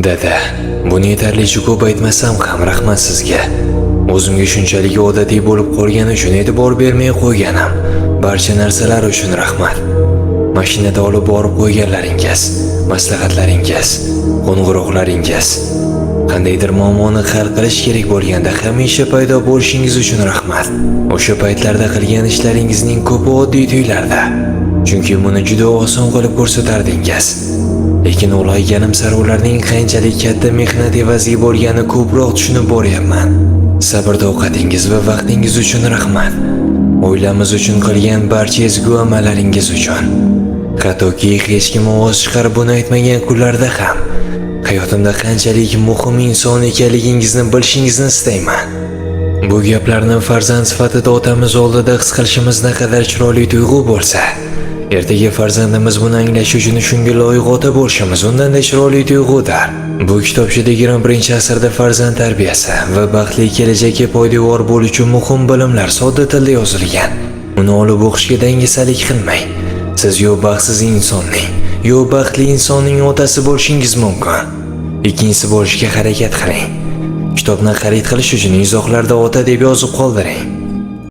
Dada, buni yetarlicha ko'p aytmasam ham rahmat sizga. O'zimga shunchalik odatiy bo'lib qolgani uchun e'tibor bermay qo'yganim. Barcha narsalar uchun rahmat. Mashinada olib borib qo'yganlaringiz, maslahatlaringiz, qo'ng'iroqlaringiz, qandaydir muammoni hal qilish kerak bo'lganda hamisha paydo bo'lishingiz uchun rahmat. O'sha paytlarda qilgan ishlaringizning ko'pi oddiy tuyularda. Chunki buni juda oson qilib ko'rsatardingiz. Lekin ulg'ayganim sari ularning qanchalik katta mehnat evaziga bo'lgani ko'proq tushunib boryapman. Sabr-toqatingiz va vaqtingiz uchun rahmat. Oilamiz uchun qilgan barcha ezgu amallaringiz uchun. Hattoki hech kim ovoz chiqarib buni aytmagan kunlarda ham hayotimda qanchalik muhim inson ekanligingizni bilishingizni istayman. Bu gaplarni farzand sifatida otamiz oldida his qilishimiz naqadar chiroyli tuyg'u bo'lsa, ertaga farzandimiz buni anglash uchun shunga loyiq ota bo'lishimiz undan-da chiroyli tuyg'udir. Bu kitobchada 21-asrda farzand tarbiyasi va baxtli kelajakka poydevor bo'luvchi muhim bilimlar sodda tilda yozilgan. Uni olib o'qishga dangasalik qilmang. Siz yo baxtsiz insonning, yo baxtli insonning otasi bo'lishingiz mumkin. Ikkinchisi bo'lishga harakat qiling. Kitobni xarid qilish uchun izohlarda ota deb yozib qoldiring.